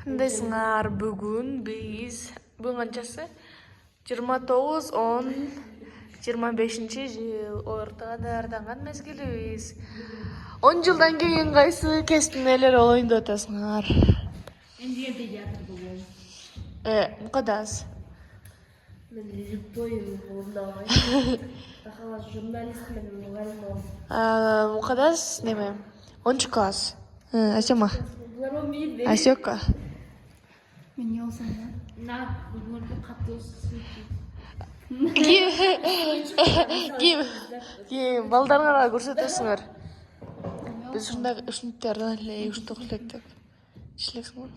Кандайсыңар бүгүн биз канчасы 29-10-25-жыл ортого даярданган мезгилибиз. 10 жылдан кийин кайсы кесиптин ээлери оюнда өтөсүңөр? Эмне педиатр болом. Мукадас. Мен репой болдой. Тахала журналист менен мугалим болом. Мукадас неме? 10 класс. Асема. Асёка. Мен не болсам да? На, бүгүнкү катуу Ким балдарыңарга көрсөтөсүңөр. Биз ушунтардан эле уштук электик. Ишлексиңби?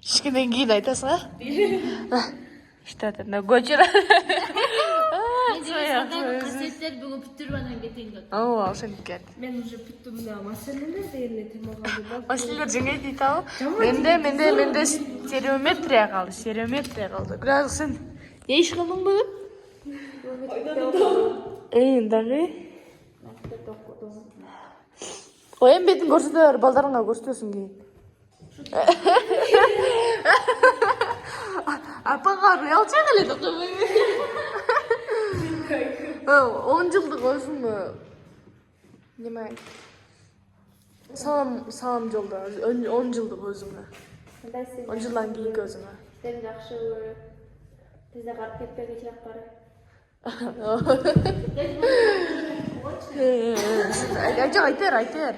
Ишкенден кийин айтасың, Иштат, көчүрө. касеттер бүгүн бүттүрүп анан кетейин деп. Ооба, ошенткен. Мен уже бүттүм мына маселелер деген темага калды. Маселелер жеңет дейтабы? Менде стереометрия калды. Градус сен не иш кылдың бүгүн? Дагы? Ой, эми бетин көрсөтөр, балдарыңа көрсөтөсүң кийин. Апага уялчак эле токойбой. 10 жылдык өзүмө неме салам жолдо 10 жылдык өзүңө. 10 жылдан кийинки өзүңө. Сен жакшы көрөт. Бизде карап кетпеги чак бар. Айтер.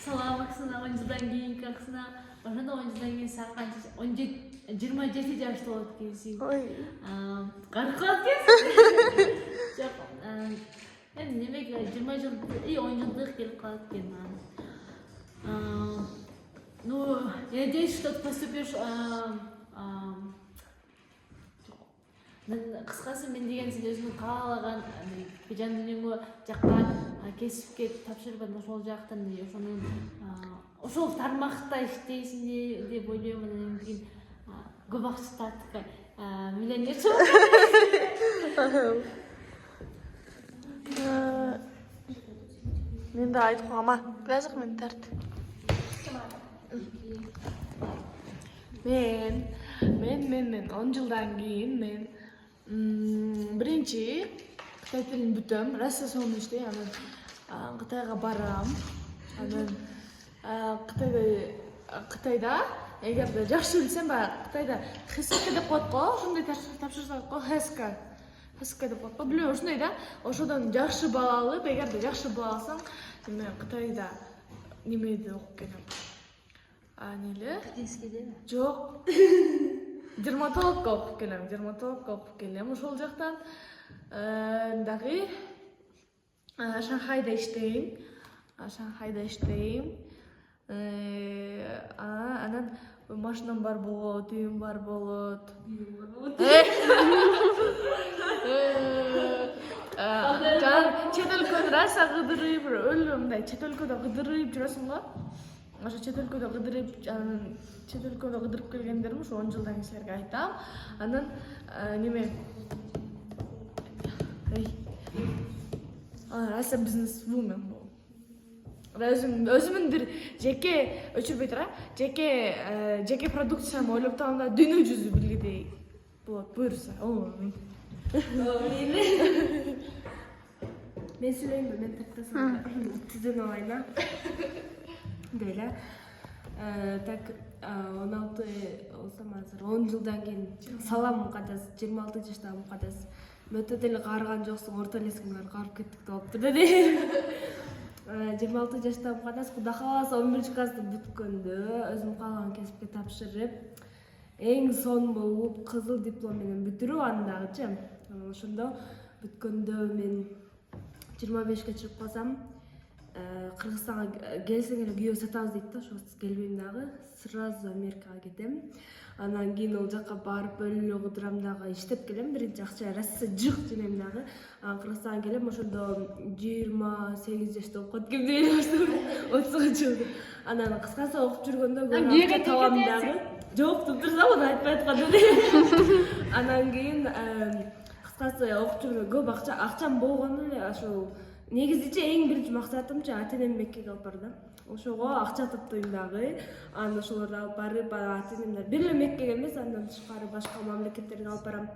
Саламатсыңар 10 жылдан кийинки аксына. Ошондо 10 жылдан кийин сага канча 27 жашта болот экенсиң. Ой. Каркат экенсиң. Жок. Эми немеге 20 жыл, 10 жылдык келип калат экен. Ну, я надеюсь, что ты поступишь. Кыскасы мен деген сен өзүңүн каалаган жан дүйнөңө жаккан кесипке тапшырып анан ошол жактан ошол тармакта иштейсиң деп ойлойм. Анан кийин көп акча тартып миллионер Мен да айтып койгом, биразык мен тарт. Мен 10 жылдан кийин мен биринчи Кытай тилин бүтөм, Россия сонун иштейм, анан Кытайга барам. Анан Кытайда эгерде жакшы билсем, баягы Кытайда ХСК деп коет го, ошондой тапшырсак го, ХСК деп коет го. Билбейм, ошондой да. Ошодон жакшы бала алып, эгерде жакшы бала алсаң, эме Кытайда немеде окуп келем. Неле? Кытайскедеби? Жок. Дерматологко окуп келем. Ошол жактан дагы Шанхайда иштейм. Анан машинам бар болот, үйүм бар болот. Чет өлкөнү раса кыдырып, мындай чет өлкөдө кыдырып жүрөсүң го. Ошо чет өлкөдө кыдырып келгендерим ошо 10 жылдан кийин айтам. Анан неме раса бизнес-вумен болом. Өзүмүн бир жеке өчүрбөй тура, жеке продукциямды ойлоп табам да, дүйнө жүзү билгидей болот, буюрса. Мен сүйлөйүнбү, мен токтосом. Түздөн алайын. Дейли. Так 16 болсам азыр 10 жылдан кийин салам мукадас, 26 жаштагы мукадас. Мөтө деле каарган жоксуң, орто элесиңер каарып кеттик деп болуптур да. 26 жаштагы мукадас, Кудай кааласа 11 классты бүткөндө өзүм каалаган кесипке тапшырып, эң сонун болуп кызыл диплом менен бүтүрүп андагычы. Ошондо бүткөндө мен 25-ке чыгып калсам, Кыргызстанга келсең эле күйөө сатабыз дейт да, ошо келбейм дагы, сразу Америкага кетем. Анан кийин ол жакка барып өлө кыдырам дагы, иштеп келем, биринчи акча Россия жык жинейм дагы. Кыргызстанга келем, ошондо 28 жашта окуп калып кимди биле баштадым, 30 жылда. Анан кыскасы окуп жүргөндө көп акча табам дагы. Жок, туптурсам аны айтпай атканда. Анан кийин кыскасы окуп жүргөндө көп акчам болгону эле ошол негизичи эң биринчи максатымчы ата энем Меккеге алып бардым. Ошого акча таптойм дагы. Анан ошолорду алып барып, ата энемдер бир эле Меккеге эмес, андан тышкары башка мамлекеттерге алып барам.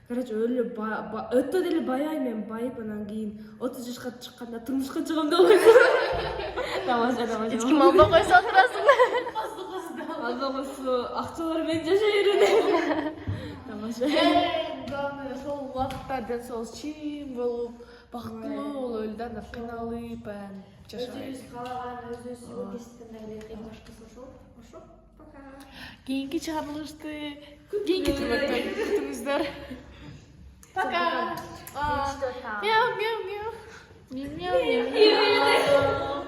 Короче, өтө деле баяй мен байып, анан кийин 30 жашка чыкканда турмушка чыгам деп ойлойм. Тамаша. Эч ким албай койсо отурасың. Азабысы акчалар менен жашай берет. Тамаша. Главное, сол убакытта ден сол чим болуп, бакыттуу болуп эле да, кыйналып, жашабай. Каалаган өзүбүз кесиптен эң башкысы ошо. Пока. Кийинки чыгарылышты кийинки түрмөктөн күтүңүздөр. Пока. Мяу, мяу, мяу. Мяу, мяу, мяу.